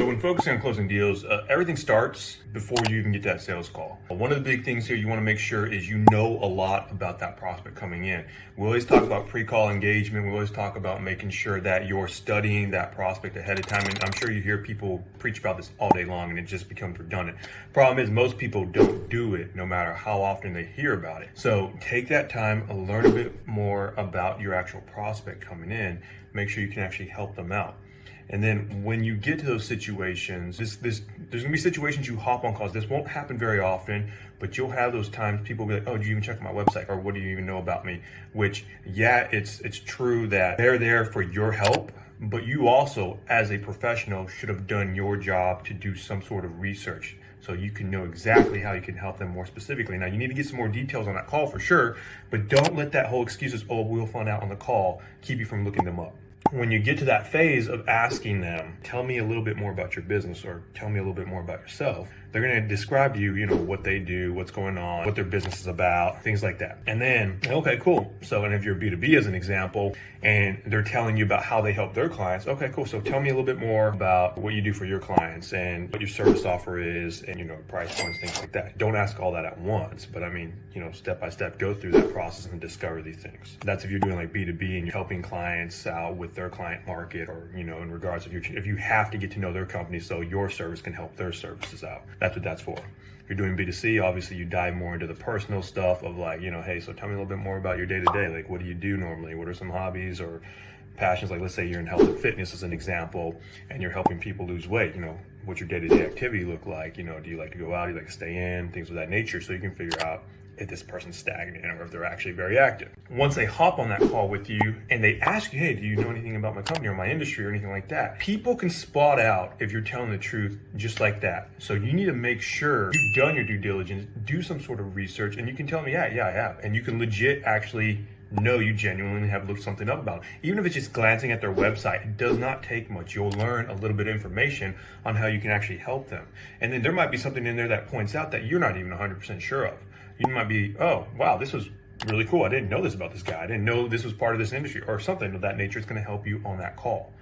when focusing on closing deals, everything starts before you even get that sales call. One of the big things here you want to make sure is you know a lot about that prospect coming in. We always talk about pre-call engagement. We always talk about making sure that you're studying that prospect ahead of time. And I'm sure you hear people preach about this all day long and it just becomes redundant. Problem is most people don't do it no matter how often they hear about it. So take that time, learn a bit more about your actual prospect coming in, make sure you can actually help them out. And then when you get to those situations, there's gonna be situations you hop on calls. This won't happen very often, but you'll have those times people will be like, oh, do you even check my website? Or what do you even know about me? Which, yeah, it's true that they're there for your help, but you also, as a professional, should have done your job to do some sort of research so you can know exactly how you can help them more specifically. Now, you need to get some more details on that call for sure, but don't let that whole excuses, oh, we'll find out on the call, keep you from looking them up. When you get to that phase of asking them, tell me a little bit more about your business or tell me a little bit more about yourself, they're going to describe to you, what they do, what's going on, what their business is about, things like that. And then, okay, cool. So, and if you're B2B as an example, and they're telling you about how they help their clients, okay, cool. So tell me a little bit more about what you do for your clients and what your service offer is and, price points, things like that. Don't ask all that at once, but step by step, go through that process and discover these things. That's if you're doing like B2B and you're helping clients out with their client market or, in regards if you have to get to know their company so your service can help their services out. That's what that's for. If you're doing B2C, obviously you dive more into the personal stuff of like, hey, so tell me a little bit more about your day-to-day. Like, what do you do normally? What are some hobbies or passions? Like, let's say you're in health and fitness as an example, and you're helping people lose weight. What's your day-to-day activity look like? Do you like to go out? Do you like to stay in? Things of that nature, so you can figure out if this person's stagnant or if they're actually very active. Once they hop on that call with you and they ask you, hey, do you know anything about my company or my industry or anything like that? People can spot out if you're telling the truth just like that. So you need to make sure you've done your due diligence, do some sort of research, and you can tell me, yeah, I have. And you can legit actually know you genuinely have looked something up about it. Even if it's just glancing at their website, it does not take much. You'll learn a little bit of information on how you can actually help them. And then there might be something in there that points out that you're not even 100% sure of. You might be, oh, wow, this was really cool. I didn't know this about this guy. I didn't know this was part of this industry or something of that nature. It's going to help you on that call.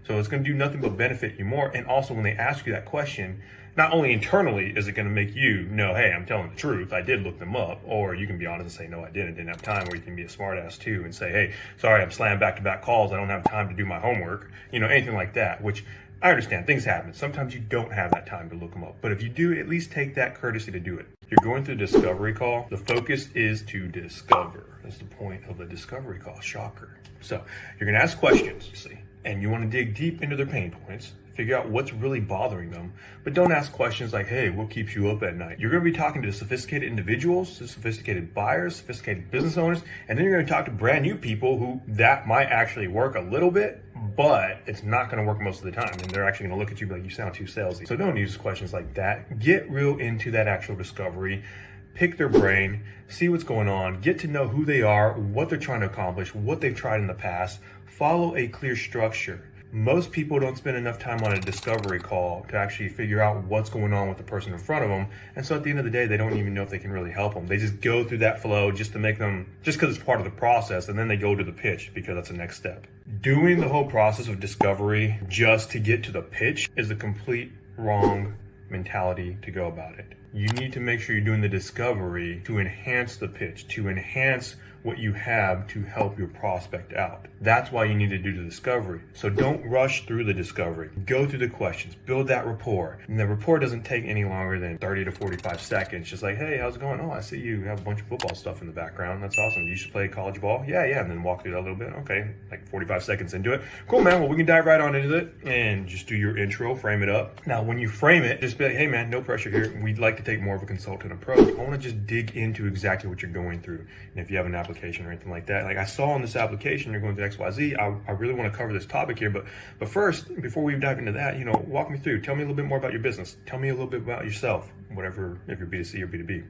So it's going to do nothing but benefit you more. And also when they ask you that question, not only internally is it going to make you know, hey, I'm telling the truth, I did look them up, or you can be honest and say, no, I didn't have time, or you can be a smart ass too and say, hey, sorry, I'm slammed back-to-back calls. I don't have time to do my homework, anything like that, which I understand things happen. Sometimes you don't have that time to look them up, but if you do, at least take that courtesy to do it. You're going through a discovery call. The focus is to discover. That's the point of the discovery call. Shocker. So you're going to ask questions, and you want to dig deep into their pain points, figure out what's really bothering them, but don't ask questions like, hey, what keeps you up at night? You're going to be talking to sophisticated individuals, to sophisticated buyers, sophisticated business owners, and then you're going to talk to brand new people who that might actually work a little bit, but it's not going to work most of the time. And they're actually going to look at you like, you sound too salesy. So don't use questions like that. Get real into that actual discovery. Pick their brain, see what's going on, get to know who they are, what they're trying to accomplish, what they've tried in the past. Follow a clear structure. Most people don't spend enough time on a discovery call to actually figure out what's going on with the person in front of them. And so at the end of the day, they don't even know if they can really help them. They just go through that flow just because it's part of the process. And then they go to the pitch because that's the next step. Doing the whole process of discovery just to get to the pitch is the complete wrong mentality to go about it. You need to make sure you're doing the discovery to enhance the pitch, to enhance what you have to help your prospect out. That's why you need to do the discovery. So don't rush through the discovery. Go through the questions, build that rapport. And the rapport doesn't take any longer than 30 to 45 seconds. Just like, hey, how's it going? Oh, I see you have a bunch of football stuff in the background. That's awesome. You used to play college ball? Yeah. And then walk through that a little bit. Okay, like 45 seconds into it. Cool, man. Well, we can dive right on into it and just do your intro, frame it up. Now, when you frame it, just be like, hey, man, no pressure here. We'd like to take more of a consultant approach. I want to just dig into exactly what you're going through. And if you have an application or anything like that, like I saw on this application, you're going to XYZ. I really want to cover this topic here, but first, before we dive into that, walk me through. Tell me a little bit more about your business. Tell me a little bit about yourself, whatever, if you're B2C or B2B.